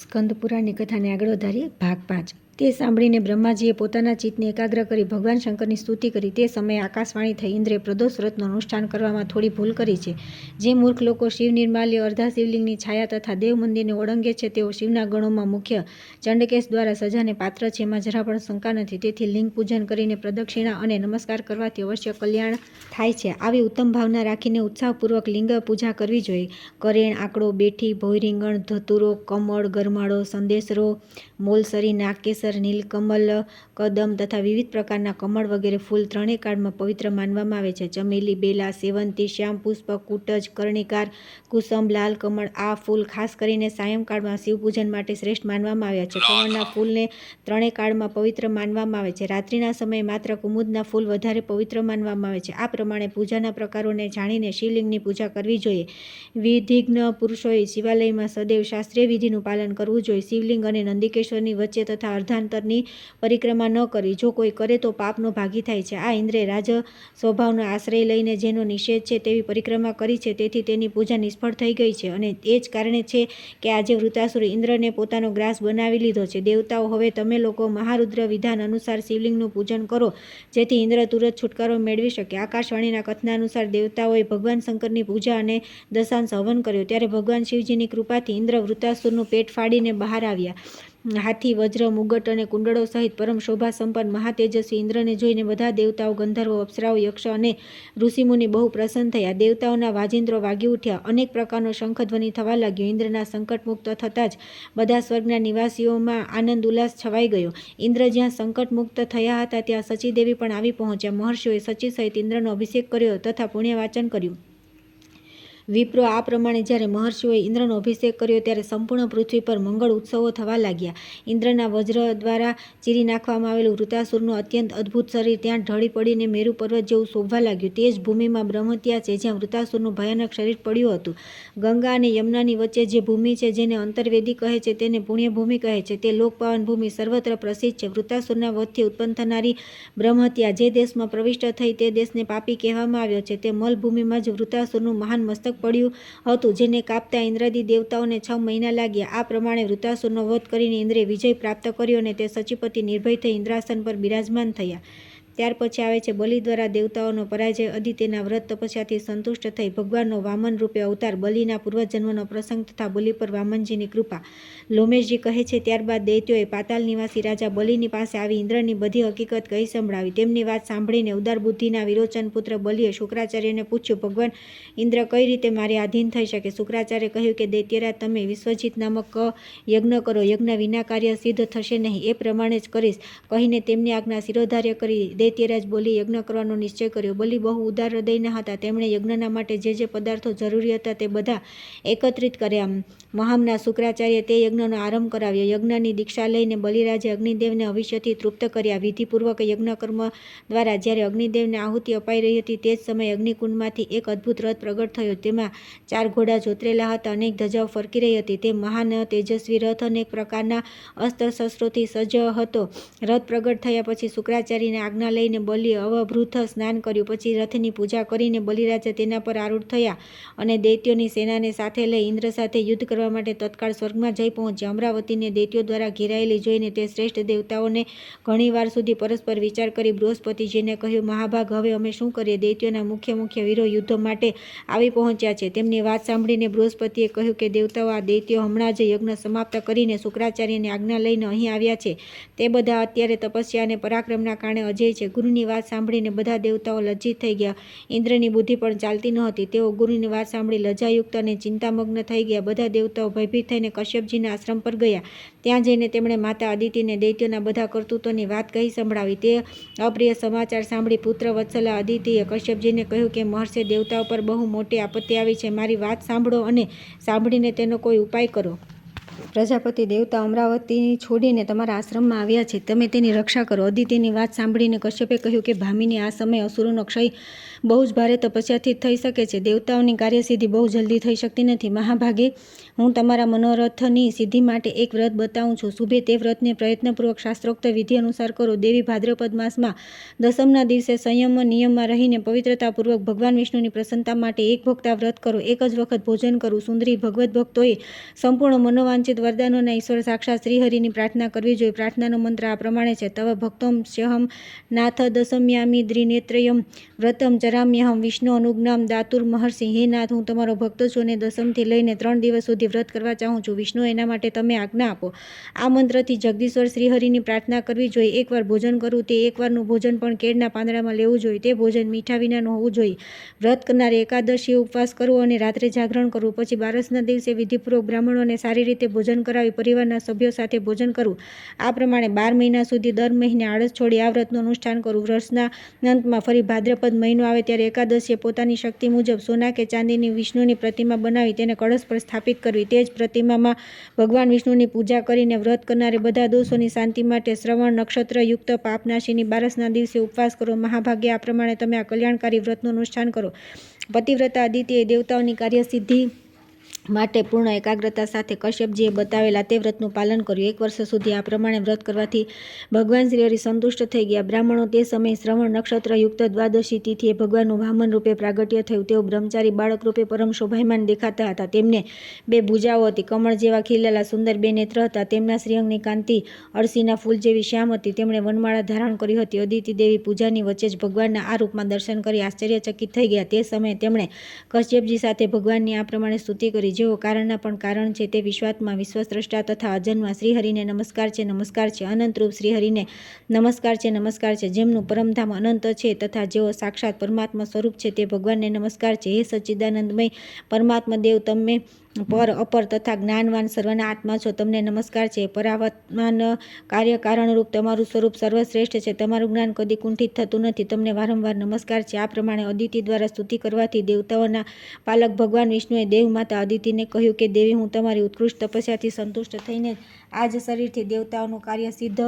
સ્કંદ પુરાણની કથાને આગળ વધારીએ. ભાગ 5. તે સાંભળીને બ્રહ્માજીએ પોતાના ચિત્તને એકાગ્ર કરી ભગવાન શંકરની સ્તુતિ કરી. તે સમયે આકાશવાણી થઈ, ઇન્દ્રે પ્રદોષ વ્રતનું અનુષ્ઠાન કરવામાં થોડી ભૂલ કરી છે. જે મૂર્ખ લોકો શિવ નિર્માલ્ય, અર્ધા શિવલિંગની છાયા તથા દેવ મંદિરને ઓળંગે છે તેઓ શિવના ગણોમાં મુખ્ય ચંડકેશ દ્વારા સજાને પાત્ર છે, એમાં જરા પણ શંકા નથી. તેથી લિંગ પૂજન કરીને પ્રદક્ષિણા અને નમસ્કાર કરવાથી અવશ્ય કલ્યાણ થાય છે. આવી ઉત્તમ ભાવના રાખીને ઉત્સાહપૂર્વક લિંગ પૂજા કરવી જોઈએ. કરેણ, આંકડો, બેઠી, ભોંયરીંગણ, ધતુરો, કમળ, ગરમાળો, સંદેશરો, મોલસરી, નાગકેસર, નીલકમલ, કદમ તથા વિવિધ પ્રકારના કમળ વગેરે ફૂલ ત્રણેય કાળમાં પવિત્ર માનવામાં આવે છે. ચમેલી, બેલા, સેવંતી, શ્યામ પુષ્પ, કુટજ, કર્ણિકાર, કુસુમ, લાલ કમળ આ ફૂલ ખાસ કરીને સાયંકાળમાં શિવપૂજન માટે શ્રેષ્ઠ માનવામાં આવ્યા છે. કમળના ફૂલને ત્રણેય કાળમાં પવિત્ર માનવામાં આવે છે. રાત્રિના સમયે માત્ર કુમુદના ફૂલ વધારે પવિત્ર માનવામાં આવે છે. આ પ્રમાણે પૂજાના પ્રકારોને જાણીને શિવલિંગની પૂજા કરવી જોઈએ. વિધિજ્ઞ પુરુષોએ શિવાલયમાં સદૈવ શાસ્ત્રીય વિધિનું પાલન કરવું જોઈએ. શિવલિંગ અને નંદિકેશ્વરની વચ્ચે તથા અર્ધાંતરની પરિક્રમા ન કરવી. જો કોઈ કરે તો પાપનો ભાગી થાય છે. આ ઇન્દ્રે રાજ સ્વભાવનો આશ્રય લઈને જેનો નિષેધ છે તેવી પરિક્રમા કરી છે, તેથી તેની પૂજા નિષ્ફળ થઈ ગઈ છે. અને એ જ કારણે છે કે આજે વૃત્તાસુર ઇન્દ્રને પોતાનો ગ્રાસ બનાવી લીધો છે. દેવતાઓ, હવે તમે લોકો મહારુદ્ર વિધાન અનુસાર શિવલિંગનું પૂજન કરો, જેથી ઇન્દ્ર તુરત છુટકારો મેળવી શકે. આકાશવાણીના કથનાનુસાર દેવતાઓએ ભગવાન શંકરની પૂજા અને દશાંશ હવન કર્યો. ત્યારે ભગવાન શિવજીની કૃપાથી ઇન્દ્ર વૃત્તાસુરનું પેટ ફાડીને બહાર આવ્યા. હાથી, વજ્ર, મુગટ અને કુંડળો સહિત પરમ શોભા સંપન્ન મહાતેજસ્વી ઇન્દ્રને જોઈને બધા દેવતાઓ, ગંધર્વો, અપ્સરાઓ, યક્ષ અને ઋષિમુનિ બહુ પ્રસન્ન થયા. દેવતાઓના વાજિંત્રો વાગી ઉઠ્યા. અનેક પ્રકારનો શંખધ્વનિ થવા લાગ્યો. ઇન્દ્રના સંકટમુક્ત થતાં જ બધા સ્વર્ગના નિવાસીઓમાં આનંદ ઉલ્લાસ છવાઈ ગયો. ઇન્દ્ર જ્યાં સંકટમુક્ત થયા હતા ત્યાં સચીદેવી પણ આવી પહોંચ્યા. મહર્ષિઓએ સચી સહિત ઇન્દ્રનો અભિષેક કર્યો તથા પુણ્યવાચન કર્યું. વિપ્રો, આ પ્રમાણે જ્યારે મહર્ષિઓએ ઇન્દ્રનો અભિષેક કર્યો ત્યારે સંપૂર્ણ પૃથ્વી પર મંગળ ઉત્સવો થવા લાગ્યા. ઇન્દ્રના વજ્ર દ્વારા ચીરી નાખવામાં આવેલું વૃત્તાસુરનું અત્યંત અદ્ભુત શરીર ત્યાં ઢળી પડીને મેરુ પર્વત જેવું શોભવા લાગ્યું. તે જ ભૂમિમાં બ્રહ્મત્યા છે, જ્યાં વૃત્તાસુરનું ભયાનક શરીર પડ્યું હતું. ગંગા અને યમુનાની વચ્ચે જે ભૂમિ છે, જેને અંતર્વેદી કહે છે, તેને પુણ્યભૂમિ કહે છે. તે લોકપાવન ભૂમિ સર્વત્ર પ્રસિદ્ધ છે. વૃત્તાસુરના વધથી ઉત્પન્ન થનારી બ્રહ્મત્યા જે દેશમાં પ્રવિષ્ટ થઈ તે દેશને પાપી કહેવામાં આવ્યો છે. તે મલભૂમિમાં જ વૃત્તાસુરનું મહાન મસ્તક પડ્યું હતું, જેને કાપતા ઇન્દ્રાદિ દેવતાઓને 6 મહિના લાગ્યા. આ પ્રમાણે વૃત્તાસુરનો વધ કરીને ઇન્દ્રે વિજય પ્રાપ્ત કર્યો અને તે સચીપતિ નિર્ભય થઈ ઇન્દ્રાસન પર બિરાજમાન થયા. ત્યાર પછી આવે છે બલિ દ્વારા દેવતાઓનો પરાજય. અદિત્યના વ્રત તપસ્યાથી સંતુષ્ટ થઈ ભગવાનનો વામન રૂપે અવતાર. બલિના પૂર્વજન્મનો પ્રસંગ તથા બલિ પર વામનજીની કૃપા. લોમેશજી કહે છે, ત્યારબાદ દૈત્યોએ પાતાલ નિવાસી રાજા બલિની પાસે આવી ઇન્દ્રની બધી હકીકત કહી સંભળાવી. તેમની વાત સાંભળીને ઉદાર બુદ્ધિના વિરોચન પુત્ર બલિએ શુક્રાચાર્યને પૂછ્યું, ભગવાન ઇન્દ્ર કઈ રીતે મારે આધીન થઈ શકે? શુક્રાચાર્ય કહ્યું કે દૈત્યરાજ, તમે વિશ્વજીત નામક યજ્ઞ કરો. યજ્ઞ વિના કાર્ય સિદ્ધ થશે નહીં. એ પ્રમાણે જ કરીશ, કહીને તેમની આજ્ઞા શિરોધાર્ય કરી દૈત્યરાજ બલિ યજ્ઞ કરવાનો નિશ્ચય કર્યો. બલિ બહુ ઉદાર હૃદયના હતા. તેમણે યજ્ઞના માટે જે પદાર્થો જરૂરી હતા તે બધા એકત્રિત કર્યા. મહામના શુક્રાચાર્ય તે યજ્ઞનો આરંભ કરાવ્યો. યજ્ઞની દીક્ષા લઈને બલિરાજે અગ્નિદેવને હવિષ્યથી તૃપ્ત કર્યા. વિધિપૂર્વક યજ્ઞકર્મ દ્વારા જ્યારે અગ્નિદેવને આહુતિ અપાઈ રહી હતી તે જ સમયે અગ્નિકુંડમાંથી એક અદ્ભુત રથ પ્રગટ થયો. તેમાં 4 ઘોડા જોતરેલા હતા. અનેક ધજાઓ ફરકી રહી હતી. તે મહાન તેજસ્વી રથ અનેક પ્રકારના અસ્ત્ર શસ્ત્રોથી સજ્જ હતો. રથ પ્રગટ થયા પછી શુક્રાચાર્યની આજ્ઞા લઈને બલિએ અવભૃત સ્નાન કર્યું. પછી રથની પૂજા કરીને બલિરાજા તેના પર આરૂઢ થયા અને દૈત્યોની સેનાને સાથે લઈ ઇન્દ્ર સાથે યુદ્ધ કરવા માટે તત્કાળ સ્વર્ગમાં જઈ પહોંચ્યા. અમરાવતીને દૈત્યો દ્વારા ઘેરાયેલી જોઈને તે શ્રેષ્ઠ દેવતાઓને ઘણી વાર સુધી પરસ્પર વિચાર કરી બૃહસ્પતિજીને કહ્યું, મહાભાગ, હવે અમે શું કરીએ? દૈત્યોના મુખ્ય વીરો યુદ્ધ માટે આવી પહોંચ્યા છે. તેમની વાત સાંભળીને બૃહસ્પતિએ કહ્યું કે દેવતાઓ, આ દૈત્યો હમણાં જ યજ્ઞ સમાપ્ત કરીને શુક્રાચાર્યની આજ્ઞા લઈને અહીં આવ્યા છે. તે બધા અત્યારે તપસ્યા અને પરાક્રમના કારણે અજેય છે. ગુરુની વાત સાંભળીને બધા દેવતાઓ લજ્જિત થઈ ગયા. ઇન્દ્રની બુદ્ધિ પણ ચાલતી નહોતી. તેઓ ગુરુની વાત સાંભળી લજ્જાયુક્ત અને ચિંતામગ્ન થઈ ગયા. બધા દેવતાઓ ભયભીત થઈને કશ્યપજીના આશ્રમ પર ગયા. ત્યાં જઈને તેમણે માતા અદિતિને દૈત્યોના બધા કરતૂતોની વાત કહી સંભળાવી. તે અપ્રિય સમાચાર સાંભળી પુત્ર વત્સલા અદિતિએ કશ્યપજીને કહ્યું કે મહર્ષિ, દેવતાઓ પર બહુ મોટી આપત્તિ આવી છે. મારી વાત સાંભળો અને સાંભળીને તેનો કોઈ ઉપાય કરો. પ્રજાપતિ દેવતા અમરાવતી છોડીને તમારા આશ્રમમાં આવ્યા છે. તમે તેની રક્ષા કરો. અદિતિની વાત સાંભળીને કશ્યપે કહ્યું કે ભામિની, આ સમયે અસુરોનો ક્ષય બહુ જ ભારે તપસ્યાથી થઈ શકે છે. દેવતાઓની કાર્યસિદ્ધિ બહુ જલ્દી થઈ શકતી નથી. મહાભાગે, હું તમારા મનોરથની સિદ્ધિ માટે એક વ્રત બતાવું છું. શુભે તે વ્રતને પ્રયત્નપૂર્વક શાસ્ત્રોક્ત વિધિ અનુસાર કરો. દેવી ભાદ્રપદ માસમાં દસમના દિવસે સંયમ નિયમમાં રહીને પવિત્રતાપૂર્વક ભગવાન વિષ્ણુની પ્રસન્નતા માટે એક ભોગતા વ્રત કરો. એક જ વખત ભોજન કરવું. સુંદરી ભગવત ભક્તોએ સંપૂર્ણ મનોવાંછિત વરદાનોના ઈશ્વર સાક્ષાત શ્રીહરિની પ્રાર્થના કરવી જોઈએ. પ્રાર્થનાનો મંત્ર આ પ્રમાણે છે: તવ ભક્તોમ સ્યહમ નાથ દશમ્યામી દ્રિનેત્રયમ વ્રતમ ચરામ્યહમ વિષ્ણુ અનુજ્ઞામ દાતુર મહર્ષિ. હે નાથ, હું તમારો ભક્ત છું અને દસમથી લઈને 3 દિવસ સુધી વ્રત કરવા ચાહું છું. વિષ્ણુ, એના માટે તમે આજ્ઞા આપો. આ મંત્રથી જગદીશ્વર શ્રીહરિની પ્રાર્થના કરવી જોઈએ. એકવાર ભોજન કરવું, તે એકવારનું ભોજન પણ કેળના પાંદડામાં લેવું જોઈએ. તે ભોજન મીઠા વિનાનું હોવું જોઈએ. વ્રત કરનારે એકાદશીએ ઉપવાસ કરવો અને રાત્રે જાગરણ કરવું. પછી 12ના દિવસે વિધિપૂર્વક બ્રાહ્મણોને સારી રીતે ભોજન કરાવી પરિવારના સભ્યો સાથે ભોજન કરવું. આ પ્રમાણે 12 મહિના સુધી દર મહિને આળસ છોડી આ વ્રતનું અનુષ્ઠાન કરવું. વર્ષના અંતમાં ફરી ભાદ્રપદ મહિનો આવે ત્યારે એકાદશીએ પોતાની શક્તિ મુજબ સોના કે ચાંદીની વિષ્ણુની પ્રતિમા બનાવી તેને કળશ પર સ્થાપિત કરવી. તે જ પ્રતિમામાં ભગવાન વિષ્ણુની પૂજા કરીને વ્રત કરનારે બધા દોષોની શાંતિ માટે શ્રવણ નક્ષત્ર યુક્ત પાપનાશીની 12ના દિવસે ઉપવાસ કરો. મહાભાગ્ય આ પ્રમાણે તમે આ કલ્યાણકારી વ્રતનું અનુષ્ઠાન કરો. પતિવ્રતા અદિતિએ દેવતાઓની કાર્યસિદ્ધિ માટે પૂર્ણ એકાગ્રતા સાથે કશ્યપજીએ બતાવેલા તે વ્રતનું પાલન કર્યું. 1 વર્ષ સુધી આ પ્રમાણે વ્રત કરવાથી ભગવાન શ્રીહરિ સંતુષ્ટ થઈ ગયા. બ્રાહ્મણો તે સમયે શ્રવણ નક્ષત્ર યુક્ત દ્વાદશી તિથિએ ભગવાનનું વામન રૂપે પ્રાગટ્ય થયું. તેઓ બ્રહ્મચારી બાળક રૂપે પરમ શોભાયમાન દેખાતા હતા. તેમને 2 ભુજાઓ હતી, કમળ જેવા ખીલેલા સુંદર 2 નેત્ર હતા. તેમના શ્રીઅંગની કાંતિ અળસીના ફૂલ જેવી શ્યામ હતી. તેમણે વનમાળા ધારણ કરી હતી. અદિતિ દેવી પૂજાની વચ્ચે જ ભગવાનના આ રૂપમાં દર્શન કરી આશ્ચર્યચકિત થઈ ગયા. તે સમયે તેમણે કશ્યપજી સાથે ભગવાનની આ પ્રમાણે સ્તુતિ કરી: જેઓ કારણના પણ કારણ છે, તે વિશ્વાત્મા, વિશ્વસ્રષ્ટા તથા અજન્મા શ્રીહરિને નમસ્કાર છે, નમસ્કાર છે. અનંતરૂપ શ્રીહરિને નમસ્કાર છે, નમસ્કાર છે. જેમનું પરમધામ અનંત છે તથા જેઓ સાક્ષાત પરમાત્મા સ્વરૂપ છે, તે ભગવાનને નમસ્કાર છે. હે સચ્ચિદાનંદમય પરમાત્મા દેવ, તમે પર અપર તથા જ્ઞાનવાન સર્વના આત્મા છો. તમને નમસ્કાર છે. પરાવર્તમાન કાર્ય કારણરૂપ તમારું સ્વરૂપ સર્વશ્રેષ્ઠ છે. તમારું જ્ઞાન કદી કુંઠિત થતું નથી. તમને વારંવાર નમસ્કાર છે. આ પ્રમાણે અદિતિ દ્વારા સ્તુતિ કરવાથી દેવતાઓના પાલક ભગવાન વિષ્ણુએ દેવમાતા અદિતિને કહ્યું કે દેવી, હું તમારી ઉત્કૃષ્ટ તપસ્યાથી સંતુષ્ટ થઈને આ જ શરીરથી દેવતાઓનું કાર્ય સિદ્ધ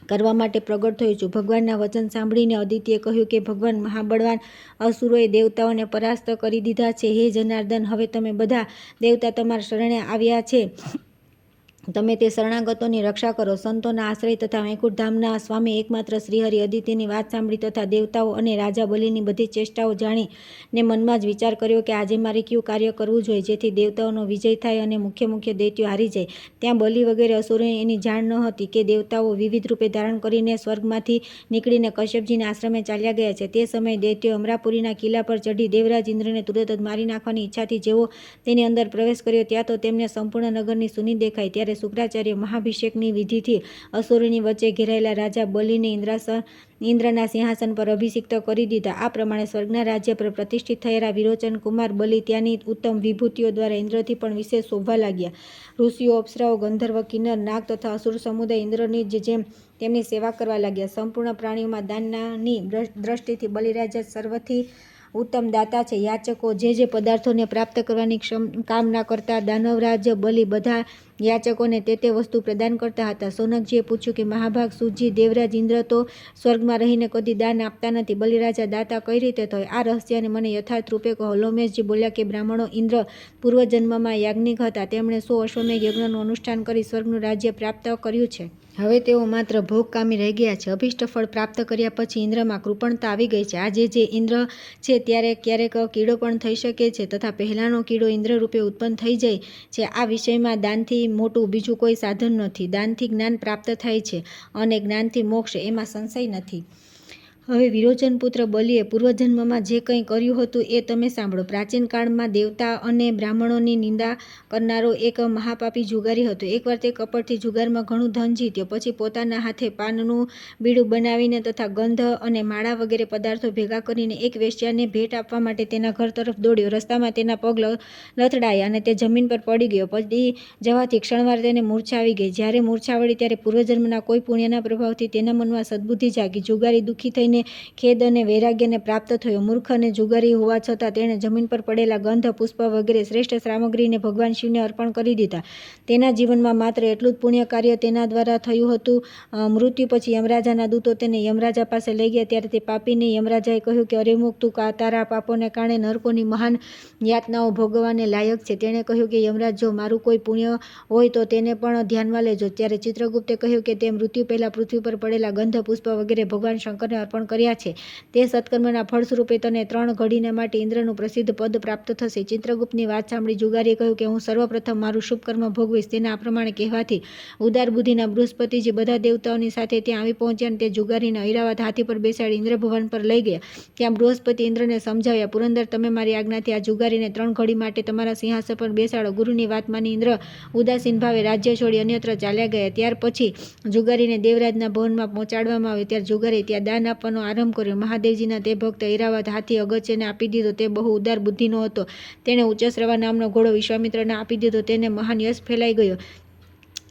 કરવા માટે પ્રગટ થયું છું. ભગવાનના વચન સાંભળીને અદિતિએ કહ્યું કે ભગવાન મહાબળવાન અસુરોએ દેવતાઓને પરાસ્ત કરી દીધા છે. હે જનાર્દન, હવે તમે બધા દેવતા તમારા શરણે આવ્યા છે. તમે તે શરણાગતોની રક્ષા કરો. સંતોના આશ્રય તથા વૈકુંઠધામના સ્વામી એકમાત્ર શ્રીહરિ અદિતિની વાત સાંભળી તથા દેવતાઓ અને રાજા બલિની બધી ચેષ્ટાઓ જાણીને મનમાં જ વિચાર કર્યો કે આજે મારે કયું કાર્ય કરવું જોઈએ જેથી દેવતાઓનો વિજય થાય અને મુખ્ય દૈત્યો હારી જાય. ત્યાં બલિ વગેરે અસુરોને એની જાણ ન હતી કે દેવતાઓ વિવિધ રૂપે ધારણ કરીને સ્વર્ગમાંથી નીકળીને કશ્યપજીના આશ્રમે ચાલ્યા ગયા છે. તે સમયે દૈત્યો અમરાપુરીના કિલ્લા પર ચઢી દેવરાજ ઇન્દ્રને તુરત જ મારી નાખવાની ઈચ્છાથી જેવો તેની અંદર પ્રવેશ કર્યો ત્યાં તો તેમને સંપૂર્ણ નગરની સૂની દેખાઈ. ત્યારે શુક્રાચાર્ય મહાભિષેકની વિધિથી અસુરોની વચ્ચે ઘેરાયેલા રાજા બલિને ઇન્દ્રના સિંહાસન પર અભિષિક્ત કરી દીધા. આ પ્રમાણે સ્વર્ગના રાજ્ય પર પ્રતિષ્ઠિત થયેલા વિરોચન કુમાર બલિ ત્યાંની ઉત્તમ વિભૂતિઓ દ્વારા ઇન્દ્રથી પણ વિશેષ શોભવા લાગ્યા. ઋષિઓ, અપ્સરાઓ, ગંધર્વ, કિન્નર, નાગ તથા અસુર સમુદાય ઇન્દ્રની જેમ તેમની સેવા કરવા લાગ્યા. સંપૂર્ણ પ્રાણીઓમાં દાનની દ્રષ્ટિથી બલિરાજ સર્વથી ઉત્તમ દાતા છે. યાચકો જે પદાર્થોને પ્રાપ્ત કરવાની કામના કરતા દાનવરાજ બલિ બધા યાચકોને તે વસ્તુ પ્રદાન કરતા હતા. સોનકજીએ પૂછ્યું કે મહાભાગ સૂતજી, દેવરાજ ઇન્દ્ર તો સ્વર્ગમાં રહીને કદી દાન આપતા નથી. બલિરાજા દાતા કઈ રીતે થાય? આ રહસ્યને મને યથાર્થ રૂપે કહો. લોમેશજી બોલ્યા કે બ્રાહ્મણો ઇન્દ્ર પૂર્વજન્મમાં યાજ્ઞિક હતા. તેમણે 100 અશ્વમેઘ યજ્ઞનું અનુષ્ઠાન કરી સ્વર્ગનું રાજ્ય પ્રાપ્ત કર્યું છે. હવે તેઓ માત્ર ભોગકામી રહી ગયા છે. અભિષ્ટ ફળ પ્રાપ્ત કર્યા પછી ઇન્દ્રમાં કૃપણતા આવી ગઈ છે. આજે જે ઇન્દ્ર છે ત્યારે ક્યારેક કીડો પણ થઈ શકે છે તથા પહેલાનો કીડો ઇન્દ્ર રૂપે ઉત્પન્ન થઈ જાય છે. આ વિષયમાં દાનથી મોટું બીજું કોઈ સાધન નથી. દાનથી જ્ઞાન પ્રાપ્ત થાય છે અને જ્ઞાનથી મોક્ષ, એમાં સંશય નથી. હવે વિરોચન પુત્ર બલિએ પૂર્વજન્મમાં જે કંઈ કર્યું હતું એ તમે સાંભળો. પ્રાચીન કાળમાં દેવતા અને બ્રાહ્મણોની નિંદા કરનારો એક મહાપાપી જુગારી હતો. એકવાર તે કપટથી જુગારમાં ઘણું ધન જીત્યો. પછી પોતાના હાથે પાનનું બીડું બનાવીને તથા ગંધ અને માળા વગેરે પદાર્થો ભેગા કરીને એક વેશ્યાને ભેટ આપવા માટે તેના ઘર તરફ દોડ્યો. રસ્તામાં તેના પગ લથડાયા અને તે જમીન પર પડી ગયો. પડી જવાથી ક્ષણવાર તેને મૂર્છા આવી ગઈ. જ્યારે મૂર્છા વળી ત્યારે પૂર્વજન્મના કોઈ પુણ્યના પ્રભાવથી તેના મનમાં સદબુદ્ધિ જાગી. જુગારી દુઃખી થઈને ખેદ અને વૈરાગ્યને પ્રાપ્ત થયો. મૂર્ખ અને જુગારી હોવા છતાં તેણે જમીન પર પડેલા ગંધ, પુષ્પ વગેરે શ્રેષ્ઠ સામગ્રીને ભગવાન શિવને અર્પણ કરી દીધા. તેના જીવનમાં માત્ર એટલું જ પુણ્ય કાર્ય તેના દ્વારા થયું હતું. મૃત્યુ પછી યમરાજાના દૂતો તેને યમરાજા પાસે લઈ ગયા. ત્યારે તે પાપીને યમરાજાએ કહ્યું કે અરે મુખ, તું તારા પાપોને કારણે નરકોની મહાન યાતનાઓ ભોગવવાને લાયક છે. તેણે કહ્યું કે યમરાજ, જો મારું કોઈ પુણ્ય હોય તો તેને પણ ધ્યાનમાં લેજો. ત્યારે ચિત્રગુપ્તે કહ્યું કે તે મૃત્યુ પહેલા પૃથ્વી પર પડેલા ગંધ, પુષ્પ વગેરે ભગવાન શંકરને અર્પણ સમર્પણ કર્યા છે તે સત્કર્મના ફળ સ્વરૂપે તને 3 ઘડીના માટે ઇન્દ્રનું પ્રસિદ્ધ પદ પ્રાપ્ત થશે. ચિત્રગુપ્તની વાત સાંભળી જુગારીએ કહ્યું કે હું સર્વપ્રથમ મારું શુભ કર્મ ભોગવીશ. તેના આ પ્રમાણે કહેવાથી ઉદાર બુદ્ધિના બૃહસ્પતિજી બધા દેવતાઓની સાથે ત્યાં આવી પહોંચ્યા અને તે જુગારીને ઐરાવત હાથી પર બેસાડી ઇન્દ્રભવન પર લઈ ગયા. ત્યાં બૃહસ્પતિ ઇન્દ્રને સમજાવ્યા, પુરંદર, તમે મારી આજ્ઞાથી આ જુગારીને 3 ઘડી માટે તમારા સિંહાસન પર બેસાડો. ગુરુની વાત માની ઇન્દ્ર ઉદાસીન ભાવે રાજ્ય છોડી અન્યત્ર ચાલ્યા ગયા. ત્યાર પછી જુગારીને દેવરાજના ભવનમાં પહોંચાડવામાં આવ્યો. ત્યારે જુગારી ત્યાં દાન આપવાનો આરંભ કર્યો. મહાદેવજીના તે ભક્ત ઐરાવત હાથી અગત્યને આપી દીધો. તે બહુ ઉદાર બુદ્ધિનો હતો. તેણે ઉચ્ચશ્રવા નામનો ઘોડો વિશ્વામિત્રને આપી દીધો. તેને મહાન યશ ફેલાઈ ગયો.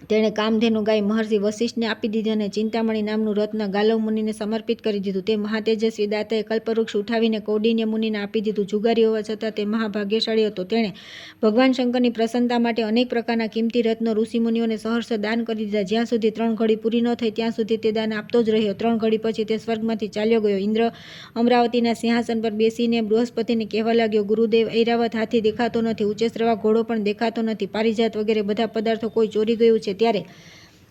તેણે કામધેનુ ગાય મહર્ષિ વશિષ્ઠને આપી દીધી અને ચિંતામણી નામનું રત્ન ગાલવ મુનિને સમર્પિત કરી દીધું. તે મહાતેજસ્વી દાતાએ કલ્પવૃક્ષ ઉઠાવીને કૌંડિન્ય મુનિને આપી દીધું. જુગારી હોવા છતાં તે મહાભાગ્યશાળી હતો. તેણે ભગવાન શંકરની પ્રસન્નતા માટે અનેક પ્રકારના કિંમતી રત્નો ઋષિમુનિઓને સહર્ષ દાન કરી દીધા. જ્યાં સુધી 3 ઘડી પૂરી ન થઈ ત્યાં સુધી તે દાન આપતો જ રહ્યો. 3 ઘડી પછી તે સ્વર્ગમાંથી ચાલ્યો ગયો. ઇન્દ્ર અમરાવતીના સિંહાસન પર બેસીને બૃહસ્પતિને કહેવા લાગ્યો, ગુરુદેવ, ઐરાવત હાથી દેખાતો નથી, ઉચ્ચશ્રવા ઘોડો પણ દેખાતો નથી, પારિજાત વગેરે બધા પદાર્થો કોઈ ચોરી ગયું છે. ત્યારે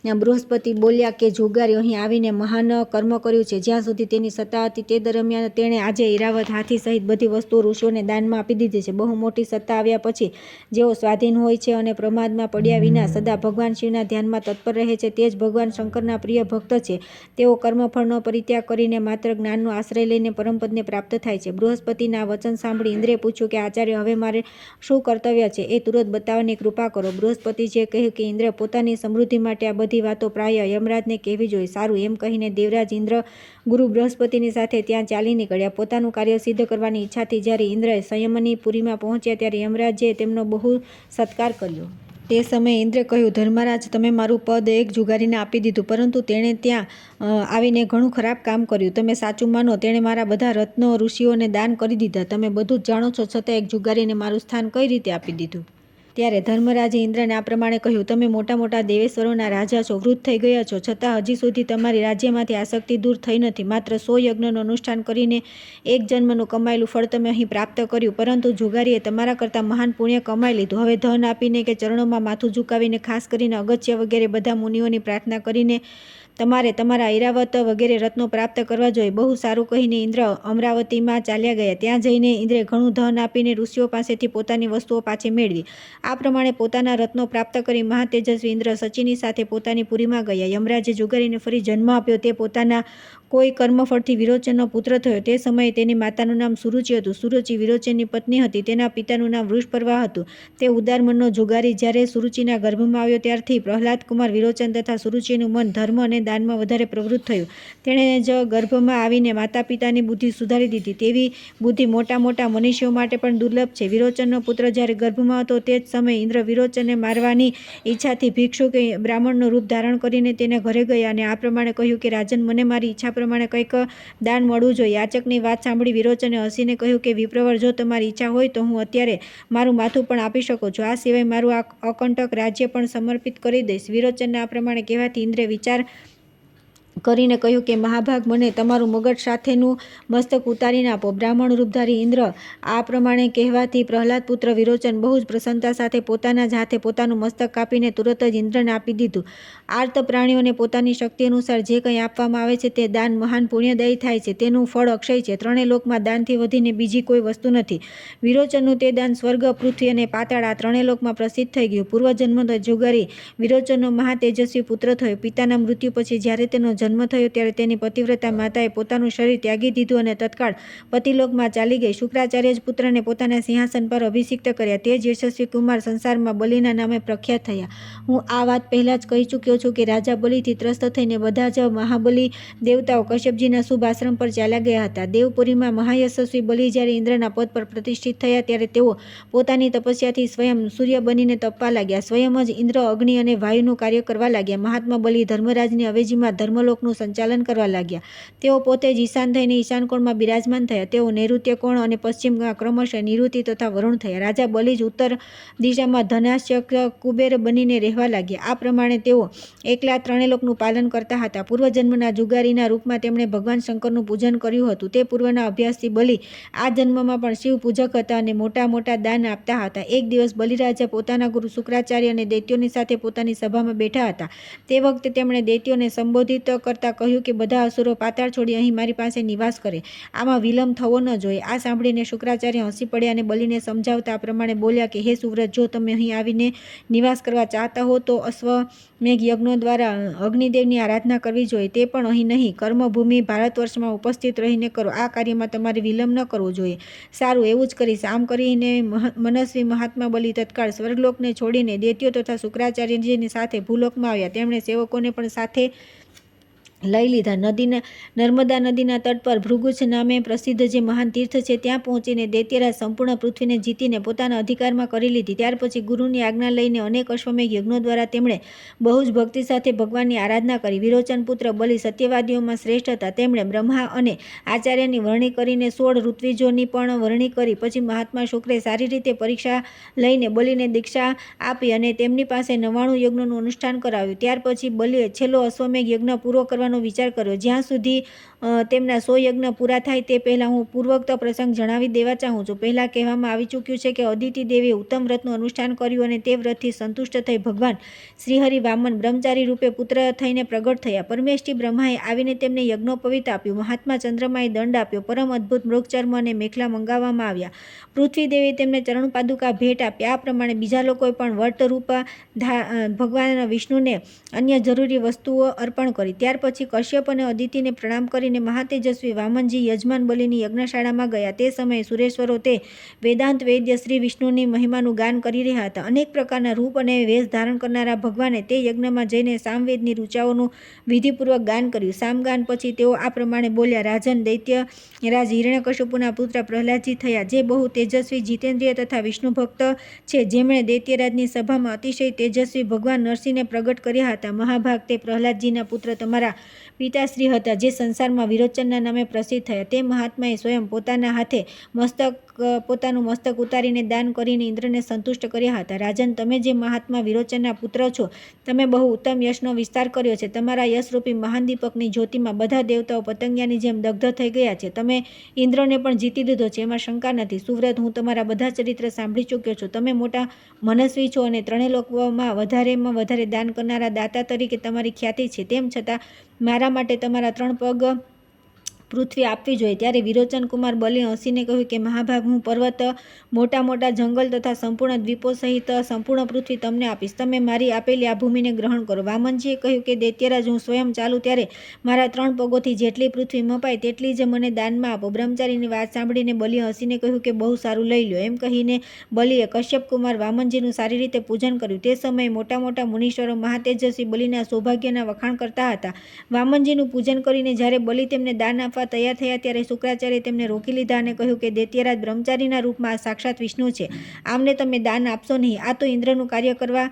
બૃહસ્પતિ બોલ્યા કે જુગારી અહીં આવીને મહાન કર્મ કર્યું છે. જ્યાં સુધી તેની સત્તા હતી તે દરમિયાન તેણે આજે ઐરાવત હાથી સહિત બધી વસ્તુઓ ઋષિઓને દાનમાં આપી દીધી છે. બહુ મોટી સત્તા આવ્યા પછી જેઓ સ્વાધીન હોય છે અને પ્રમાદમાં પડ્યા વિના સદા ભગવાન શિવના ધ્યાનમાં તત્પર રહે છે તે જ ભગવાન શંકરના પ્રિય ભક્ત છે. તેઓ કર્મફળનો પરિત્યાગ કરીને માત્ર જ્ઞાનનો આશ્રય લઈને પરમપદને પ્રાપ્ત થાય છે. બૃહસ્પતિના વચન સાંભળી ઇન્દ્રે પૂછ્યું કે આચાર્ય, હવે મારે શું કર્તવ્ય છે એ તુરંત બતાવવાની કૃપા કરો. બૃહસ્પતિજીએ કહ્યું કે ઇન્દ્ર, પોતાની સમૃદ્ધિ માટે આ બધી વાતો પ્રાય યમરાજને કહેવી જોઈએ. સારું, એમ કહીને દેવરાજ ઇન્દ્ર ગુરુ બૃહસ્પતિની સાથે ત્યાં ચાલી નીકળ્યા. પોતાનું કાર્ય સિદ્ધ કરવાની ઈચ્છાથી જ્યારે ઇન્દ્ર સંયમની પુરીમાં પહોંચ્યા ત્યારે યમરાજે તેમનો બહુ સત્કાર કર્યો. તે સમયે ઇન્દ્રે કહ્યું, ધર્મરાજ, તમે મારું પદ એક જુગારીને આપી દીધું, પરંતુ તેણે ત્યાં આવીને ઘણું ખરાબ કામ કર્યું. તમે સાચું માનો, તેણે મારા બધા રત્નો ઋષિઓને દાન કરી દીધા. તમે બધું જ જાણો છો, છતાં એક જુગારીને મારું સ્થાન કઈ રીતે આપી દીધું? ત્યારે ધર્મરાજે ઇન્દ્રને આ પ્રમાણે કહ્યું, તમે મોટા મોટા દેવેશ્વરોના રાજા છો, વૃદ્ધ થઈ ગયા છો, છતાં હજી સુધી તમારી રાજ્યમાંથી આસક્તિ દૂર થઈ નથી. માત્ર 100 યજ્ઞનું અનુષ્ઠાન કરીને 1 જન્મનું કમાયેલું ફળ તમે અહીં પ્રાપ્ત કર્યું, પરંતુ જુગારીએ તમારા કરતાં મહાન પુણ્ય કમાઈ લીધું. હવે ધન આપીને કે ચરણોમાં માથું ઝુકાવીને, ખાસ કરીને અગત્ય વગેરે બધા મુનિઓની પ્રાર્થના કરીને તમારે તમારા ઐરાવત વગેરે રત્નો પ્રાપ્ત કરવા જોઈએ. બહુ સારું કહીને ઇન્દ્ર અમરાવતીમાં ચાલ્યા ગયા. ત્યાં જઈને ઇન્દ્રે ઘણું ધન આપીને ઋષિઓ પાસેથી પોતાની વસ્તુઓ પાછી મેળવી. આ પ્રમાણે પોતાના રત્નો પ્રાપ્ત કરી મહાતેજસ્વી ઇન્દ્ર સચીની સાથે પોતાની પુરીમાં ગયા. યમરાજે જુગારીને ફરી જન્મ આપ્યો. તે પોતાના કોઈ કર્મફળથી વિરોચનનો પુત્ર થયો. તે સમયે તેની માતાનું નામ સુરુચિ હતું. સુરુચિ વિરોચનની પત્ની હતી. તેના પિતાનું નામ વૃષપર્વા હતું. તે ઉદાર મનનો જુગારી જ્યારે સુરુચિના ગર્ભમાં આવ્યો ત્યારથી પ્રહલાદ કુમાર વિરોચન તથા સુરુચિનું મન ધર્મ અને દાનમાં વધારે પ્રવૃત્ત થયું. તેણે જ ગર્ભમાં આવીને માતા પિતાની બુદ્ધિ સુધારી દીધી. તેવી બુદ્ધિ મોટા મોટા મનુષ્યો માટે પણ દુર્લભ છે. વિરોચનનો પુત્ર જ્યારે ગર્ભમાં હતો તે જ સમયે ઇન્દ્ર વિરોચનને મારવાની ઈચ્છાથી ભિક્ષુકે બ્રાહ્મણનું રૂપ ધારણ કરીને તેને ઘરે ગયા અને આ પ્રમાણે કહ્યું કે રાજન, મને મારી ઈચ્છા પ્રમાણે કંઈક દાન મળવું જોઈએ. યાચકની વાત સાંભળી વિરોચને હસીને કહ્યું કે વિપ્રવર, જો તમારી ઈચ્છા હોય તો હું અત્યારે મારું માથું પણ આપી શકું છું. આ સિવાય મારું આ અકંટક રાજ્ય પણ સમર્પિત કરી દઈશ. વિરોચનના આ પ્રમાણે કહેવાથી ઇન્દ્રે વિચાર કરીને કહ્યું કે મહાભાગ, મને તમારું મગજ સાથેનું મસ્તક ઉતારીને આપો. બ્રાહ્મણ રૂપધારી ઇન્દ્ર આ પ્રમાણે કહેવાથી પ્રહલાદ પુત્ર વિરોચન બહુ જ પ્રસન્નતા સાથે પોતાના જ હાથે પોતાનું મસ્તક કાપીને તુરત જ ઇન્દ્રને આપી દીધું. આર્ત પ્રાણીઓને પોતાની શક્તિ અનુસાર જે કંઈ આપવામાં આવે છે તે દાન મહાન પુણ્યદાયી થાય છે. તેનું ફળ અક્ષય છે. 3 લોકમાં દાનથી વધીને બીજી કોઈ વસ્તુ નથી. વિરોચનનું તે દાન સ્વર્ગ, પૃથ્વી અને પાતાળ આ 3 લોકમાં પ્રસિદ્ધ થઈ ગયું. પૂર્વજન્મ જુગારી વિરોચનનો મહાતેજસ્વી પુત્ર થયો. પિતાના મૃત્યુ પછી જ્યારે તેનો જન્મ થયો ત્યારે તેની પતિવ્રતા માતાએ પોતાનું શરીર ત્યાગી દીધું અને તત્કાળ પતિલોકમાં ચાલી ગઈ. શુક્રાચાર્ય જ પુત્રને પોતાના સિંહાસન પર અભિષિક્ત કર્યા. તે જ યશસ્વી કુમાર સંસારમાં બલિના નામે પ્રખ્યાત થયા. હું આ વાત પહેલાં જ કહી ચૂક્યો છું કે રાજા બલિથી ત્રસ્ત થઈને બધા જ મહાબલી દેવતાઓ કશ્યપજીના શુભ આશ્રમ પર ચાલ્યા ગયા હતા. દેવપુરીમાં મહાયશસ્વી બલિ જ્યારે ઇન્દ્રના પદ પર પ્રતિષ્ઠિત થયા ત્યારે તેઓ પોતાની તપસ્યાથી સ્વયં સૂર્ય બનીને તપવા લાગ્યા. સ્વયં જ ઇન્દ્ર, અગ્નિ અને વાયુનું કાર્ય કરવા લાગ્યા. મહાત્મા બલિ ધર્મરાજની અવેજીમાં ધર્મલોકનું સંચાલન કરવા લાગ્યા. તેઓ પોતે જ ઈશાન થઈને ઈશાન કોણમાં બિરાજમાન થયા. તેઓ નૈઋત્ય કોણ અને પશ્ચિમમાં ક્રમશઃ નિરુતિ તથા વરુણ થયા. રાજા બલિ જ ઉત્તર દિશામાં ધનાશ્ચક કુબેર બનીને રહેવા લાગ્યા. આ પ્રમાણે તેઓ એકલા 3 લોકનું પાલન કરતા હતા. પૂર્વજન્મના જુગારીના રૂપમાં તેમણે ભગવાન શંકરનું પૂજન કર્યું હતું. તે પૂર્વના અભ્યાસથી બલિ આ જન્મમાં પણ શિવ પૂજક હતા અને મોટા મોટા દાન આપતા હતા. એક દિવસ બલિરાજા પોતાના ગુરુ શુક્રાચાર્ય અને દૈત્યોની સાથે પોતાની સભામાં બેઠા હતા. તે વખતે તેમણે દૈત્યોને સંબોધિત કરવા કરતાં કહ્યું કે બધા અસુરો પાતાળ છોડી અહીં મારી પાસે નિવાસ કરે, આમાં વિલંબ થવો ન જોઈએ. આ સાંભળીને શુક્રાચાર્ય હસી પડ્યા અને બલિને સમજાવતા આ પ્રમાણે બોલ્યા કે હે સુવ્રત, જો તમે અહીં આવીને નિવાસ કરવા ચાહતા હો તો અશ્વમેઘ યજ્ઞો દ્વારા અગ્નિદેવની આરાધના કરવી જોઈએ, તે પણ અહીં નહીં, કર્મભૂમિ ભારતવર્ષમાં ઉપસ્થિત રહીને કરો. આ કાર્યમાં તમારે વિલંબ ન કરવો જોઈએ. સારું, એવું જ કરીશ. આમ કરીને મનસ્વી મહાત્મા બલિ તત્કાળ સ્વર્ગલોકને છોડીને દૈત્યો તથા શુક્રાચાર્યજીની સાથે ભૂલોકમાં આવ્યા. તેમણે સેવકોને પણ સાથે લઈ લીધા. નર્મદા નદીના તટ પર ભૃગુચ્છ નામે પ્રસિદ્ધ જે મહાન તીર્થ છે ત્યાં પહોંચીને દૈત્યરાજ સંપૂર્ણ પૃથ્વીને જીતીને પોતાના અધિકારમાં કરી લીધી. ત્યાર પછી ગુરુની આજ્ઞા લઈને અનેક અશ્વમેઘ યજ્ઞો દ્વારા તેમણે બહુ જ ભક્તિ સાથે ભગવાનની આરાધના કરી. વિરોચન પુત્ર બલિ સત્યવાદીઓમાં શ્રેષ્ઠ હતા. તેમણે બ્રહ્મા અને આચાર્યની વરણી કરીને 16 ઋત્વિજોની પણ વરણી કરી. પછી મહાત્મા શુક્રે સારી રીતે પરીક્ષા લઈને બલિને દીક્ષા આપી અને તેમની પાસે 99 યજ્ઞોનું અનુષ્ઠાન કરાવ્યું. ત્યાર પછી બલિએ છેલ્લો અશ્વમેઘ યજ્ઞ પૂરો કરવાનો વિચાર કર્યો. જ્યાં સુધી તેમના 100 યજ્ઞ પૂરા થાય તે પહેલાં હું પૂર્વોક્ત પ્રસંગ જણાવી દેવા ચાહું છું. પહેલાં કહેવામાં આવી ચૂક્યું છે કે અદિતિ દેવીએ ઉત્તમ વ્રતનું અનુષ્ઠાન કર્યું અને તે વ્રતથી સંતુષ્ટ થઈ ભગવાન શ્રીહરિ વામન બ્રહ્મચારી રૂપે પુત્ર થઈને પ્રગટ થયા. પરમેષ્ઠી બ્રહ્માએ આવીને તેમને યજ્ઞોપવિત આપ્યું. મહાત્મા ચંદ્રમાએ દંડ આપ્યો. પરમ અદ્ભુત મૃગચર્મ અને મેખલા મંગાવવામાં આવ્યા. પૃથ્વી દેવીએ તેમને ચરણ પાદુકા ભેટ આપી. આ પ્રમાણે બીજા લોકોએ પણ વર્તરૂપ ભગવાન વિષ્ણુને અન્ય જરૂરી વસ્તુઓ અર્પણ કરી. ત્યાર પછી કશ્યપ અને અદિતિને પ્રણામ કરીને મહાતેજસ્વી વામનજી યજમાન બલિની યજ્ઞશાળામાં ગયા. તે સમયે સુરેશ્વરો તે વેદાંત વેદ્ય શ્રી વિષ્ણુની મહિમાનું ગાન કરી રહ્યા હતા. અનેક પ્રકારના રૂપ અને વેશ ધારણ કરનારા ભગવાને તે યજ્ઞમાં જઈને સામવેદની ઋચાઓનું વિધિપૂર્વક ગાન કર્યું. સામગાન પછી તેઓ આ પ્રમાણે બોલ્યા: રાજન, દૈત્ય રાજ હિરણ્યકશ્યપુના પુત્ર પ્રહલાદજી થયા, જે બહુ તેજસ્વી, જીતેન્દ્રિય તથા વિષ્ણુ ભક્ત છે. જેમણે દૈત્યરાજની સભામાં અતિશય તેજસ્વી ભગવાન નરસિંહને પ્રગટ કર્યા હતા. મહાભાગ, તે પ્રહલાદજીના પુત્ર તમારા પિતાશ્રી હતા, જે સંસારમાં વિરોચનના નામે પ્રસિદ્ધ થયા. તે મહાત્માએ સ્વયં પોતાના હાથે પોતાનું મસ્તક ઉતારીને દાન કરીને ઇન્દ્રને સંતુષ્ટ કર્યા હતા. રાજન, તમે જે મહાત્મા વિરોચનના પુત્ર છો, તમે બહુ ઉત્તમ યશનો વિસ્તાર કર્યો છે. તમારા યશરૂપી મહાન દીપકની જ્યોતિમાં બધા દેવતાઓ પતંગિયાની જેમ દગ્ધ થઈ ગયા છે. તમે ઇન્દ્રને પણ જીતી લીધો છે, એમાં શંકા નથી. સુવ્રત, હું તમારા બધા ચરિત્ર સાંભળી ચૂક્યો છું. તમે મોટા મનસ્વી છો અને ત્રણેય લોકોમાં વધારેમાં વધારે દાન કરનારા દાતા તરીકે તમારી ખ્યાતિ છે. તેમ છતાં મારા માટે તમારા 3 પગ પૃથ્વી આપવી જોઈએ. ત્યારે વિરોચન કુમાર બલિએ હસીને કહ્યું કે મહાભાગ, હું પર્વત, મોટા મોટા જંગલ તથા સંપૂર્ણ દ્વીપો સહિત સંપૂર્ણ પૃથ્વી તમને આપીશ. તમે મારી આપેલી આ ભૂમિને ગ્રહણ કરો. વામનજીએ કહ્યું કે દૈત્યરાજ, હું સ્વયં ચાલું ત્યારે મારા 3 પગોથી જેટલી પૃથ્વી મપાય તેટલી જ મને દાનમાં આપો. બ્રહ્મચારીની વાત સાંભળીને બલિએ હસીને કહ્યું કે બહુ સારું, લઈ લ્યો. એમ કહીને બલિએ કશ્યપ કુમાર વામનજીનું સારી રીતે પૂજન કર્યું. તે સમયે મોટા મોટા મુનીશ્વરો મહાતેજસ્વી બલિના સૌભાગ્યના વખાણ કરતા હતા. વામનજીનું પૂજન કરીને જ્યારે બલિ તેમને દાન આપવા તૈયાર થયા ત્યારે શુક્રાચાર્યએ તેમને રોકી લીધા અને કહ્યું કે દૈત્યરાજ, બ્રહ્મચારીના રૂપમાં સાક્ષાત વિષ્ણુ છે. આમને તમે દાન આપશો નહીં. આ તો ઇન્દ્રનું કાર્ય કરવા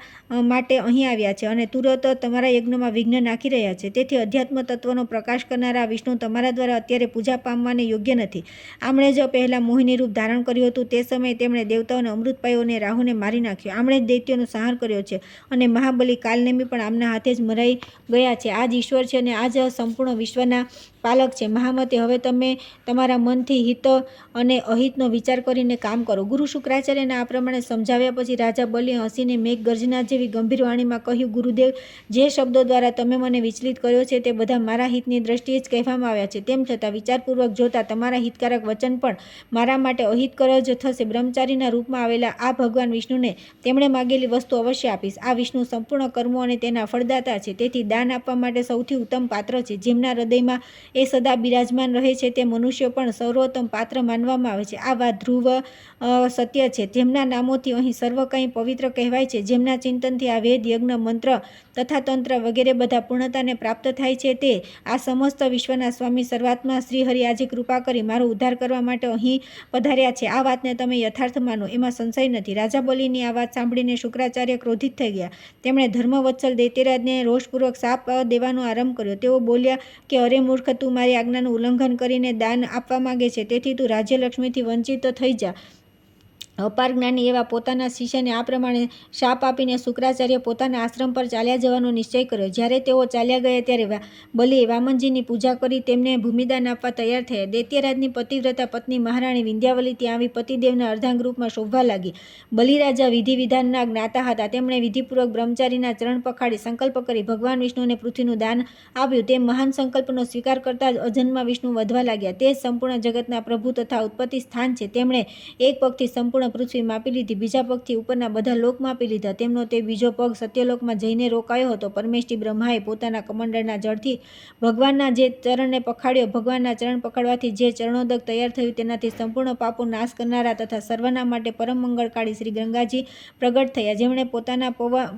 માટે અહીં આવ્યા છે અને તુરત તમારા યજ્ઞમાં વિઘ્ન નાખી રહ્યા છે. તેથી અધ્યાત્મ તત્વનો પ્રકાશ કરનારા વિષ્ણુ તમારા દ્વારા અત્યારે પૂજા પામવાને યોગ્ય નથી. આમણે જ પહેલાં મોહિની રૂપ ધારણ કર્યું હતું. તે સમયે તેમણે દેવતાઓને અમૃત પાયો અને રાહુને મારી નાખ્યો. આમણે જ દૈત્યોનો સંહાર કર્યો છે અને મહાબલી કાલનેમી પણ આમના હાથે જ મરાઈ ગયા છે. આ જ ઈશ્વર છે અને આ જ સંપૂર્ણ વિશ્વના પાલક છે. મહામતે, હવે તમે તમારા મનથી હિત અને અહિતનો વિચાર કરીને કામ કરો. ગુરુ શુક્રાચાર્યના આ પ્રમાણે સમજાવ્યા પછી રાજા બલિએ હસીને મેઘ ગર્જના જેવી ગંભીર વાણીમાં કહ્યું: ગુરુદેવ, જે શબ્દો દ્વારા તમે મને વિચલિત કર્યો છે તે બધા મારા હિતની દ્રષ્ટિએ જ કહેવામાં આવ્યા છે. તેમ છતાં વિચારપૂર્વક જોતા તમારા હિતકારક વચન પણ મારા માટે અહિતકર જ થશે. બ્રહ્મચારીના રૂપમાં આવેલા આ ભગવાન વિષ્ણુને તેમણે માગેલી વસ્તુ અવશ્ય આપીશ. આ વિષ્ણુ સંપૂર્ણ કર્મો અને તેના ફળદાતા છે. તેથી દાન આપવા માટે સૌથી ઉત્તમ પાત્ર છે. જેમના હૃદયમાં એ સદા બિરાજમાન રહે છે તે મનુષ્ય પણ સર્વોત્તમ પાત્ર માનવામાં આવે છે. આ વાત ધ્રુવ સત્ય છે. જેમના નામોથી અહીં સર્વ કંઈ પવિત્ર કહેવાય છે, જેમના ચિંતનથી આ વેદ, યજ્ઞ, મંત્ર તથા તંત્ર વગેરે બધા પૂર્ણતાને પ્રાપ્ત થાય છે, તે આ સમસ્ત વિશ્વના સ્વામી સર્વાત્મા શ્રી હરિ આજે કૃપા કરી મારો ઉદ્ધાર કરવા માટે અહીં પધાર્યા છે. આ વાતને તમે યથાર્થ માનો, એમાં સંશય નથી. રાજા બલિની આ વાત સાંભળીને શુક્રાચાર્ય ક્રોધિત થઈ ગયા. તેમણે ધર્મવત્સલ દૈત્યરાજને રોષપૂર્વક શાપ દેવાનો આરંભ કર્યો. તેઓ બોલ્યા કે અરે મૂર્ખ, તું મારી આજ્ઞાનું ઉલ્લંઘન કરીને દાન આપવા માંગે છે, તેથી તું રાજ્યલક્ષ્મીથી વંચિત થઈ જા. અપાર જ્ઞાની એવા પોતાના શિષ્યને આ પ્રમાણે શાપ આપીને શુક્રાચાર્ય પોતાના આશ્રમ પર ચાલ્યા જવાનો નિશ્ચય કર્યો. જ્યારે તેઓ ચાલ્યા ગયા ત્યારે બલિએ વામનજીની પૂજા કરી તેમને ભૂમિદાન આપવા તૈયાર થયા. દૈત્યરાજની પતિવ્રતા પત્ની મહારાણી વિંધ્યાવલી ત્યાં આવી પતિદેવના અર્ધાંગ રૂપમાં શોભવા લાગી. બલિરાજા વિધિ વિધાનના જ્ઞાતા હતા. તેમણે વિધિપૂર્વક બ્રહ્મચારીના ચરણ પખાડી સંકલ્પ કરી ભગવાન વિષ્ણુને પૃથ્વીનું દાન આપ્યું. તે મહાન સંકલ્પનો સ્વીકાર કરતા જ અજન્મા વિષ્ણુ વધવા લાગ્યા. તે જ સંપૂર્ણ જગતના પ્રભુ તથા ઉત્પત્તિ સ્થાન છે. તેમણે એક પગથી સંપૂર્ણ પૃથ્વી માપી લીધી, બીજા પગથી ઉપરના બધા લોક માપી લીધા. તેમનો તે બીજો પગ સત્યલોકમાં જઈને રોકાયો હતો. પરમેષ્ઠી બ્રહ્માએ પોતાના કમંડળના જળથી ભગવાનના જે ચરણને પખાડ્યો. ભગવાનના ચરણ પકડવાથી જે ચરણોદક તૈયાર થયું તેનાથી સંપૂર્ણ પાપો નાશ કરનારા તથા સર્વના માટે પરમ મંગળકારી શ્રી ગંગાજી પ્રગટ થયા, જેમણે પોતાના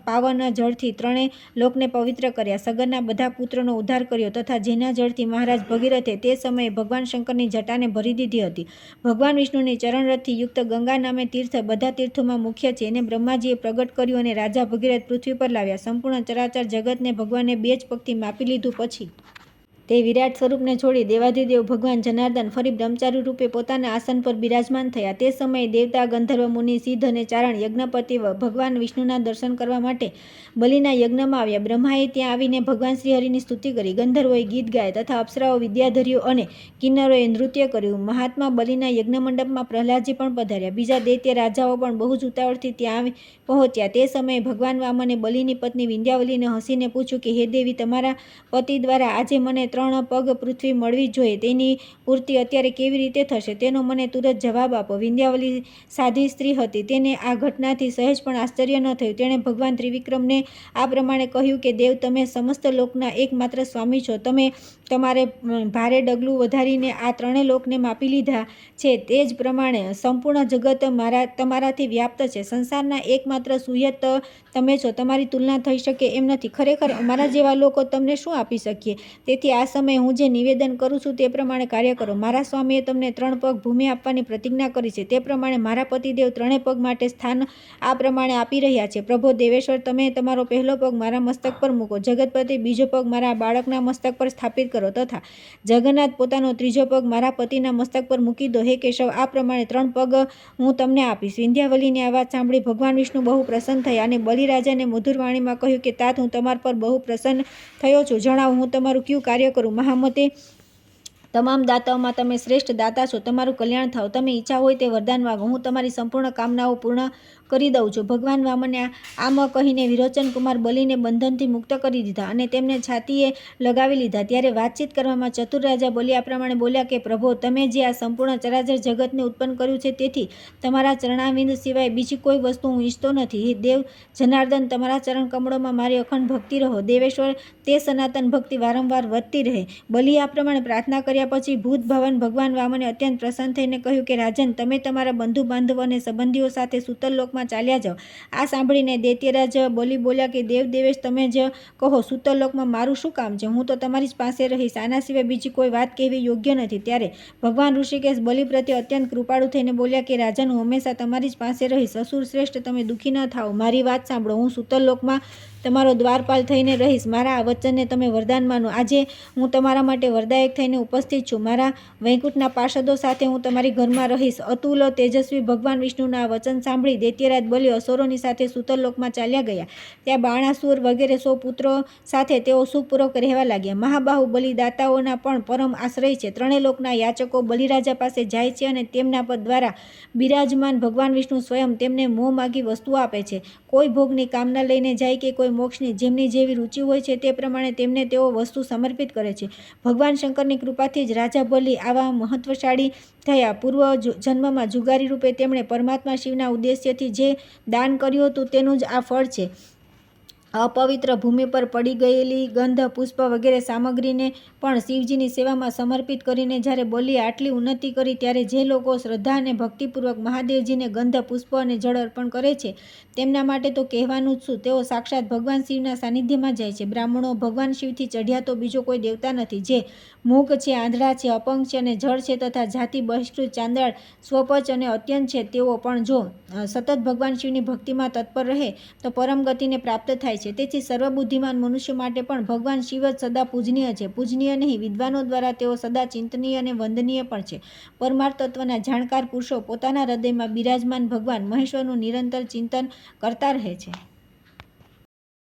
પાવન જળથી ત્રણેય લોકને પવિત્ર કર્યા. સગરના બધા પુત્રોનો ઉદ્ધાર કર્યો તથા જેના જળથી મહારાજ ભગીરથે તે સમયે ભગવાન શંકરની જટાને ભરી દીધી હતી. ભગવાન વિષ્ણુની ચરણરથથી યુક્ત ગંગા નામે તીર્થ બધા તીર્થોમાં મુખ્ય છે. એને બ્રહ્માજીએ પ્રગટ કર્યું અને રાજા ભગીરથ પૃથ્વી પર લાવ્યા. સંપૂર્ણ ચરાચર જગતને ભગવાને બે જ પગથી માપી લીધું. પછી તે વિરાટ સ્વરૂપને છોડી દેવાધિદેવ ભગવાન જનાર્દન ફરી બ્રહ્મચારી રૂપે પોતાના આસન પર બિરાજમાન થયા. તે સમયે દેવતા, ગંધર્વ, મુનિ, સિદ્ધ અને ચારણ યજ્ઞપતિ ભગવાન વિષ્ણુના દર્શન કરવા માટે બલિના યજ્ઞમાં આવ્યા. બ્રહ્માએ ત્યાં આવીને ભગવાન શ્રીહરિની સ્તુતિ કરી. ગંધર્વોએ ગીત ગાય તથા અપ્સરાઓ, વિદ્યાધરીઓ અને કિન્નરોએ નૃત્ય કર્યું. મહાત્મા બલિના યજ્ઞ મંડપમાં પ્રહલાદજી પણ પધાર્યા. બીજા દૈત્ય રાજાઓ પણ બહુ જ ઉતાવળથી ત્યાં આવી પહોંચ્યા. તે સમયે ભગવાન વામને બલિની પત્ની વિંધ્યાવલીને હસીને પૂછ્યું કે હે દેવી, તમારા પતિ દ્વારા આજે મને 3 પગ પૃથ્વી મળવી જોઈએ, તેની પૂર્તિ અત્યારે કેવી રીતે થશે? તેનો મને તુરંત જવાબ આપો. વિંધ્યાવલી સાધી સ્ત્રી હતી. તેને આ ઘટનાથી સહેજ પણ આશ્ચર્ય ન થયું. તેણે ભગવાન ત્રિવિક્રમને આ પ્રમાણે કહ્યું કે દેવ, તમે સમસ્ત લોકના એકમાત્ર સ્વામી છો. તમે તમારે ભારે ડગલું વધારીને આ 3 લોકને માપી લીધા છે. તે જ પ્રમાણે સંપૂર્ણ જગત તમારાથી વ્યાપ્ત છે. સંસારના એકમાત્ર સુયત તમે છો. તમારી તુલના થઈ શકે એમ નથી. ખરેખર અમારા જેવા લોકો તમને શું આપી શકીએ? તેથી આ સમયે હું જે નિવેદન કરું છું તે પ્રમાણે કાર્ય કરો. મારા સ્વામીએ તમને 3 પગ ભૂમિ આપવાની પ્રતિજ્ઞા કરી છે. તે પ્રમાણે મારા પતિદેવ 3 પગ માટે સ્થાન આ પ્રમાણે આપી રહ્યા છે. પ્રભો દેવેશ્વર, તમે તમારો પહેલો પગ મારા મસ્તક પર મૂકો. જગતપતિ બીજો પગ મારા બાળકના મસ્તક પર સ્થાપિત કરો તથા જગન્નાથ પોતાનો ત્રીજો પગ મારા પતિના મસ્તક પર મૂકી દો. હે કેશવ, આ પ્રમાણે 3 પગ હું તમને આપીશ. વિંધ્યાવલીની આ વાત સાંભળી ભગવાન વિષ્ણુ બહુ પ્રસન્ન થયા અને બલિરાજાને મધુર વાણીમાં કહ્યું કે તાત, હું તમારા પર બહુ પ્રસન્ન થયો છું. જણાવો, હું તમારું કયું કાર્ય કરું? મહામતે, તમામ દાતાઓમાં તમે શ્રેષ્ઠ દાતા છો. તમારું કલ્યાણ થાવ. તમે ઈચ્છા હોય તે વરદાન માગો. હું તમારી સંપૂર્ણ કામનાઓ પૂર્ણ કરી દઉં છું. ભગવાન વામને આમ કહીને વિરોચન કુમાર બલિને બંધનથી મુક્ત કરી દીધા અને તેમને છાતીએ લગાવી લીધા. ત્યારે વાતચીત કરવામાં ચતુર રાજા બલિ આ પ્રમાણે બોલ્યા કે પ્રભો, તમે જે આ સંપૂર્ણ ચરાચર જગતને ઉત્પન્ન કર્યું છે તેથી તમારા ચરણાવિંદ સિવાય બીજી કોઈ વસ્તુ હું ઈચ્છતો નથી. હે દેવ જનાર્દન, તમારા ચરણ કમળોમાં મારી અખંડ ભક્તિ રહો. દેવેશ્વર, તે સનાતન ભક્તિ વારંવાર વધતી રહે. બલિએ આ પ્રમાણે પ્રાર્થના કર્યા પછી ભૂત ભવન ભગવાન વામને અત્યંત પ્રસન્ન થઈને કહ્યું કે રાજન, તમે તમારા બંધુ બાંધવ અને સંબંધીઓ સાથે સૂતલ લોકમાં ચાલ્યા જાઓ. આ સાંભળીને દૈત્યરાજ બલિ બોલ્યા કે દેવ દેવેશ, તમે જ કહો, સૂતલ લોકમાં મારું શું કામ છે? હું તો તમારી જ પાસે રહીશ. આના સિવાય બીજી કોઈ વાત કહેવી યોગ્ય નથી. ત્યારે ભગવાન ઋષિકેશ બલિ પ્રત્યે અત્યંત કૃપાળુ થઈને બોલ્યા કે રાજન, હું હંમેશા તમારી જ પાસે રહીશ. અસુર શ્રેષ્ઠ, તમે દુઃખી ન થાઓ. મારી વાત સાંભળો. હું સૂતલ લોકમાં તમારો દ્વારપાલ થઈને રહીશ. મારા આ વચનને તમે વરદાન માનો. આજે હું તમારા માટે વરદાયક થઈને ઉપસ્થિત છું. મારા વૈકુંઠના પાર્ષદો સાથે હું તમારી ઘરમાં રહીશ. અતુલ તેજસ્વી ભગવાન વિષ્ણુના આ વચન સાંભળી દૈત્યરાજ બલિ અસુરોની સાથે સૂતલ લોકમાં ચાલ્યા ગયા. ત્યાં બાણાસુર વગેરે 100 પુત્રો સાથે તેઓ સુખપૂર્વક રહેવા લાગ્યા. મહાબાહુ બલિ દાતાઓના પણ પરમ આશ્રય છે. 3 લોકના યાચકો બલિરાજા પાસે જાય છે અને તેમના પદ દ્વારા બિરાજમાન ભગવાન વિષ્ણુ સ્વયં તેમને મોં માગી વસ્તુઓ આપે છે. કોઈ ભોગની કામના લઈને જાય કે કોઈ મોક્ષની, જેમની જેવી રુચિ હોય છે તે પ્રમાણે તેમને તેઓ વસ્તુ સમર્પિત કરે છે. ભગવાન શંકરની કૃપાથી જ રાજા બલિ આવા મહત્વશાળી થયા. પૂર્વ જન્મમાં જુગારી રૂપે તેમણે પરમાત્મા શિવના ઉદ્દેશ્યથી જે દાન કર્યું હતું તેનું જ આ ફળ છે. અપવિત્ર ભૂમિ પર પડી ગયેલી ગંધ, પુષ્પ વગેરે સામગ્રીને પણ શિવજીની સેવામાં સમર્પિત કરીને જ્યારે બલિએ આટલી ઉન્નતિ કરી, ત્યારે જે લોકો શ્રદ્ધા અને ભક્તિપૂર્વક મહાદેવજીને ગંધ, પુષ્પ અને જળ અર્પણ કરે છે તેમના માટે તો કહેવાનું જ શું, તેઓ સાક્ષાત ભગવાન શિવના સાનિધ્યમાં જાય છે. બ્રાહ્મણો ભગવાન શિવથી ચઢ્યા તો બીજો કોઈ દેવતા નથી. જે મૂક છે, આંધળા છે, અપંગ છે અને જળ છે તથા જાતિ બહિષ્કૃત, ચાંદાળ, સ્વપચ અને અત્યંત છે, તેઓ પણ જો સતત ભગવાન શિવની ભક્તિમાં તત્પર રહે તો પરમ ગતિને પ્રાપ્ત થાય છે. છે. તેથી સર્વબુદ્ધિમાન મનુષ્ય માટે પણ ભગવાન શિવ જ સદા પૂજનીય છે. પૂજનીય નહીં, વિદ્વાનો દ્વારા તેઓ સદા ચિંતનીય અને વંદનીય પણ છે. પરમાર્થ તત્વના જાણકાર પુરુષો પોતાના હૃદયમાં બિરાજમાન ભગવાન મહેશ્વરનું નિરંતર ચિંતન કરતા રહે છે.